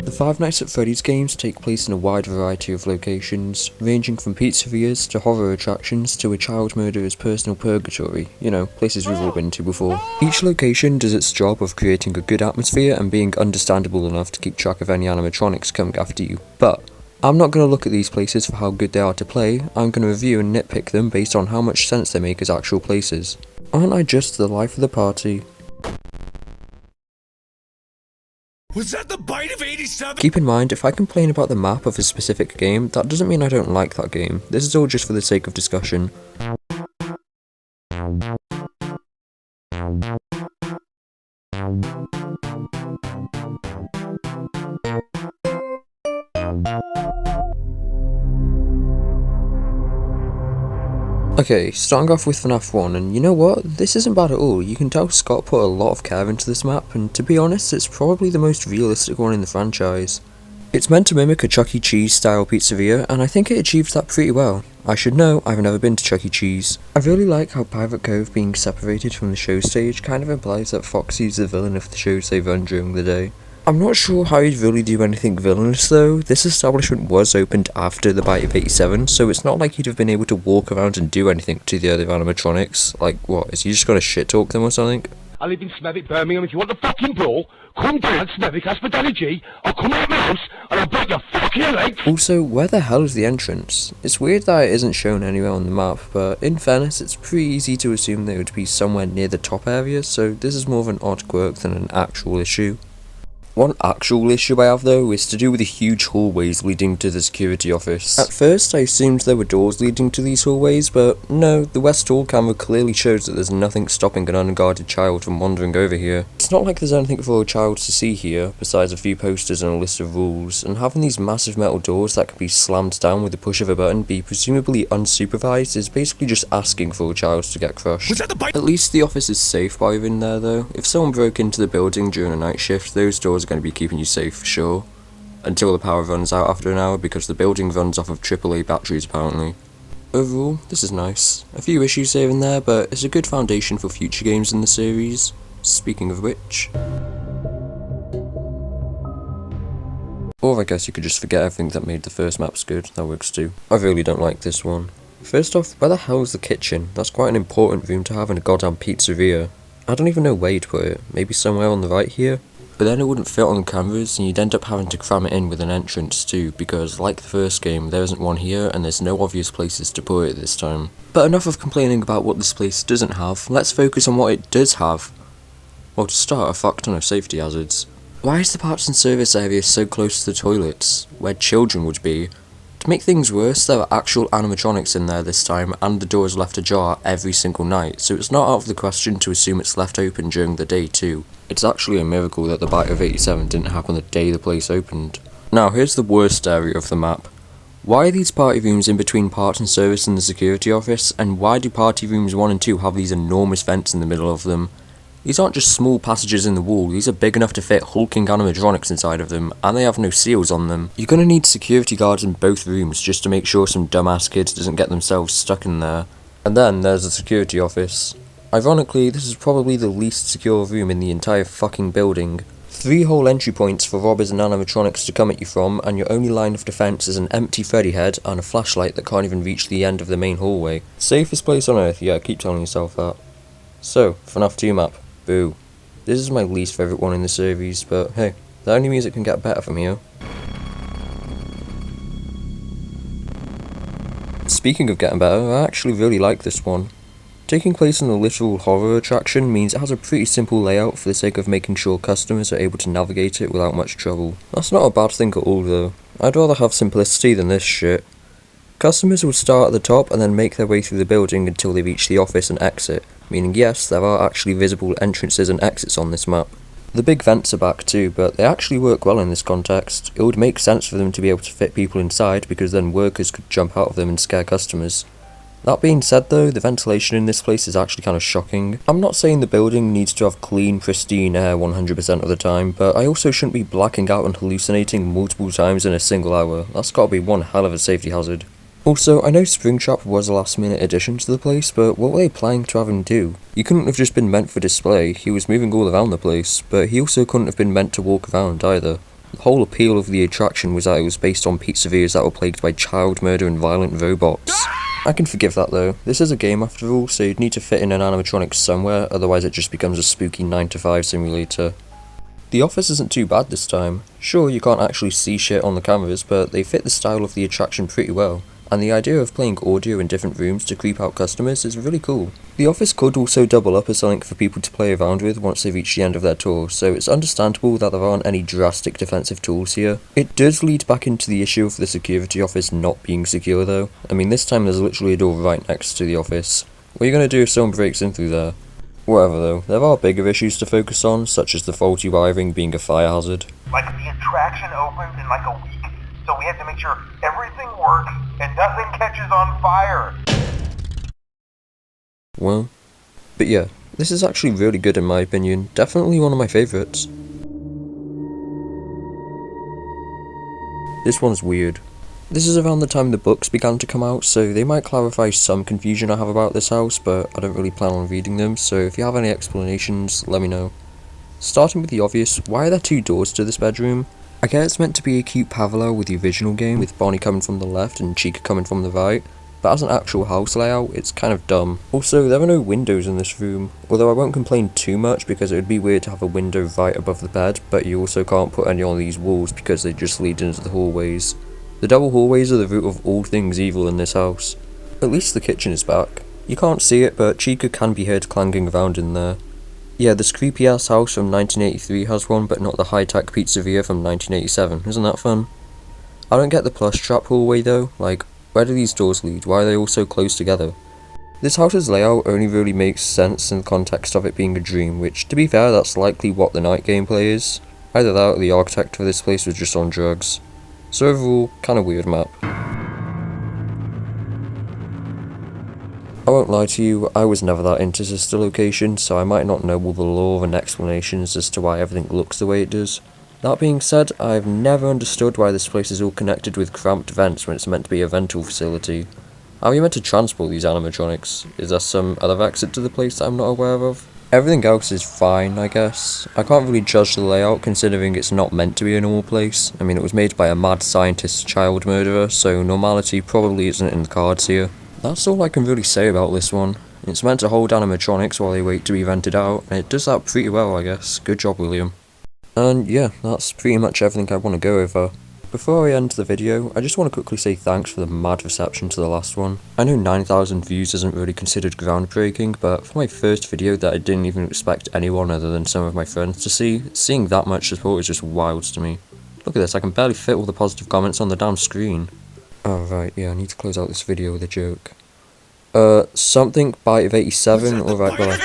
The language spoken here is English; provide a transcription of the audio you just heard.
The Five Nights at Freddy's games take place in a wide variety of locations, ranging from pizzerias to horror attractions to a child murderer's personal purgatory, you know, places we've all been to before. Each location does its job of creating a good atmosphere and being understandable enough to keep track of any animatronics coming after you, but I'm not going to look at these places for how good they are to play, I'm going to review and nitpick them based on how much sense they make as actual places. Aren't I just the life of the party? Was that the bite of 87? Keep in mind, if I complain about the map of a specific game, that doesn't mean I don't like that game. This is all just for the sake of discussion. Okay, starting off with FNAF 1, and you know what? This isn't bad at all. You can tell Scott put a lot of care into this map, and to be honest, it's probably the most realistic one in the franchise. It's meant to mimic a Chuck E. Cheese style pizzeria, and I think it achieves that pretty well. I should know, I've never been to Chuck E. Cheese. I really like how Pirate Cove being separated from the show stage kind of implies that Foxy's the villain of the shows they run during the day. I'm not sure how he'd really do anything villainous though. This establishment was opened after the bite of 87, so it's not like he'd have been able to walk around and do anything to the other animatronics. Like what, is he just gonna shit talk them or something? I live in Smethwick, Birmingham. If you want the fucking brawl, come down Smethwick, ask for Danny G. I'll come out my house and I'll break your fucking legs. Also, where the hell is the entrance? It's weird that it isn't shown anywhere on the map, but in fairness, it's pretty easy to assume that it would be somewhere near the top area, so this is more of an odd quirk than an actual issue. One actual issue I have though is to do with the huge hallways leading to the security office. At first I assumed there were doors leading to these hallways, but no, the west hall camera clearly shows that there's nothing stopping an unguarded child from wandering over here. It's not like there's anything for a child to see here, besides a few posters and a list of rules, and having these massive metal doors that can be slammed down with the push of a button be presumably unsupervised is basically just asking for a child to get crushed. Was that the bite? At least the office is safe while you're in there though. If someone broke into the building during a night shift, those doors are going to be keeping you safe for sure. Until the power runs out after an hour, because the building runs off of AAA batteries apparently. Overall, this is nice. A few issues here and there, but it's a good foundation for future games in the series. Speaking of which... Or I guess you could just forget everything that made the first maps good, that works too. I really don't like this one. First off, where the hell is the kitchen? That's quite an important room to have in a goddamn pizzeria. I don't even know where you'd put it, maybe somewhere on the right here? But then it wouldn't fit on the cameras, and you'd end up having to cram it in with an entrance too, because like the first game, there isn't one here, and there's no obvious places to put it this time. But enough of complaining about what this place doesn't have, let's focus on what it does have. Well, to start, a fuck ton of safety hazards. Why is the parts and service area so close to the toilets, where children would be? To make things worse, there are actual animatronics in there this time, and the door is left ajar every single night, so it's not out of the question to assume it's left open during the day too. It's actually a miracle that the bite of 87 didn't happen the day the place opened. Now here's the worst area of the map. Why are these party rooms in between parts and service and the security office, and why do party rooms 1 and 2 have these enormous vents in the middle of them? These aren't just small passages in the wall, these are big enough to fit hulking animatronics inside of them, and they have no seals on them. You're gonna need security guards in both rooms just to make sure some dumbass kid doesn't get themselves stuck in there. And then there's the security office. Ironically, this is probably the least secure room in the entire fucking building. 3 whole entry points for robbers and animatronics to come at you from, and your only line of defense is an empty Freddy head and a flashlight that can't even reach the end of the main hallway. Safest place on earth, yeah, keep telling yourself that. So, FNAF 2 map. Boo. This is my least favourite one in the series, but hey, the only music can get better from here. Speaking of getting better, I actually really like this one. Taking place in a literal horror attraction means it has a pretty simple layout for the sake of making sure customers are able to navigate it without much trouble. That's not a bad thing at all though. I'd rather have simplicity than this shit. Customers will start at the top and then make their way through the building until they reach the office and exit, meaning yes, there are actually visible entrances and exits on this map. The big vents are back too, but they actually work well in this context. It would make sense for them to be able to fit people inside, because then workers could jump out of them and scare customers. That being said though, the ventilation in this place is actually kind of shocking. I'm not saying the building needs to have clean, pristine air 100% of the time, but I also shouldn't be blacking out and hallucinating multiple times in a single hour. That's gotta be one hell of a safety hazard. Also, I know Springtrap was a last minute addition to the place, but what were they planning to have him do? He couldn't have just been meant for display, he was moving all around the place, but he also couldn't have been meant to walk around either. The whole appeal of the attraction was that it was based on pizzerias that were plagued by child murder and violent robots. I can forgive that though. This is a game after all, so you'd need to fit in an animatronic somewhere, otherwise it just becomes a spooky 9-to-5 simulator. The office isn't too bad this time. Sure, you can't actually see shit on the cameras, but they fit the style of the attraction pretty well. And the idea of playing audio in different rooms to creep out customers is really cool. The office could also double up as something for people to play around with once they reach the end of their tour, so it's understandable that there aren't any drastic defensive tools here. It does lead back into the issue of the security office not being secure though. I mean, this time there's literally a door right next to the office. What are you going to do if someone breaks in through there? Whatever though, there are bigger issues to focus on, such as the faulty wiring being a fire hazard. Like, the attraction opens in like a week, so we have to make sure everything works and nothing catches on fire. Well, but yeah, this is actually really good in my opinion, definitely one of my favourites. This one's weird. This is around the time the books began to come out, so they might clarify some confusion I have about this house, but I don't really plan on reading them, so if you have any explanations, let me know. Starting with the obvious, why are there two doors to this bedroom? I get it's meant to be a cute parallel with the original game, with Bonnie coming from the left and Chica coming from the right, but as an actual house layout, it's kind of dumb. Also, there are no windows in this room, although I won't complain too much because it would be weird to have a window right above the bed, but you also can't put any on these walls because they just lead into the hallways. The double hallways are the root of all things evil in this house. At least the kitchen is back. You can't see it, but Chica can be heard clanging around in there. Yeah, this creepy ass house from 1983 has one, but not the high-tech pizzeria from 1987. Isn't that fun? I don't get the plush trap hallway though. Like, where do these doors lead? Why are they all so close together? This house's layout only really makes sense in the context of it being a dream, which, to be fair, that's likely what the night gameplay is. Either that or the architect for this place was just on drugs. So overall, kinda weird map. I won't lie to you, I was never that into sister location, so I might not know all the lore and explanations as to why everything looks the way it does. That being said, I've never understood why this place is all connected with cramped vents when it's meant to be a rental facility. How are you meant to transport these animatronics? Is there some other exit to the place that I'm not aware of? Everything else is fine, I guess. I can't really judge the layout considering it's not meant to be a normal place. I mean, it was made by a mad scientist child murderer, so normality probably isn't in the cards here. That's all I can really say about this one. It's meant to hold animatronics while they wait to be rented out, and it does that pretty well, I guess. Good job, William. And yeah, that's pretty much everything I want to go over. Before I end the video, I just want to quickly say thanks for the mad reception to the last one. I know 9,000 views isn't really considered groundbreaking, but for my first video that I didn't even expect anyone other than some of my friends to see, seeing that much support is just wild to me. Look at this, I can barely fit all the positive comments on the damn screen. Oh right, yeah, I need to close out this video with a joke. Something bite of 87, alright, well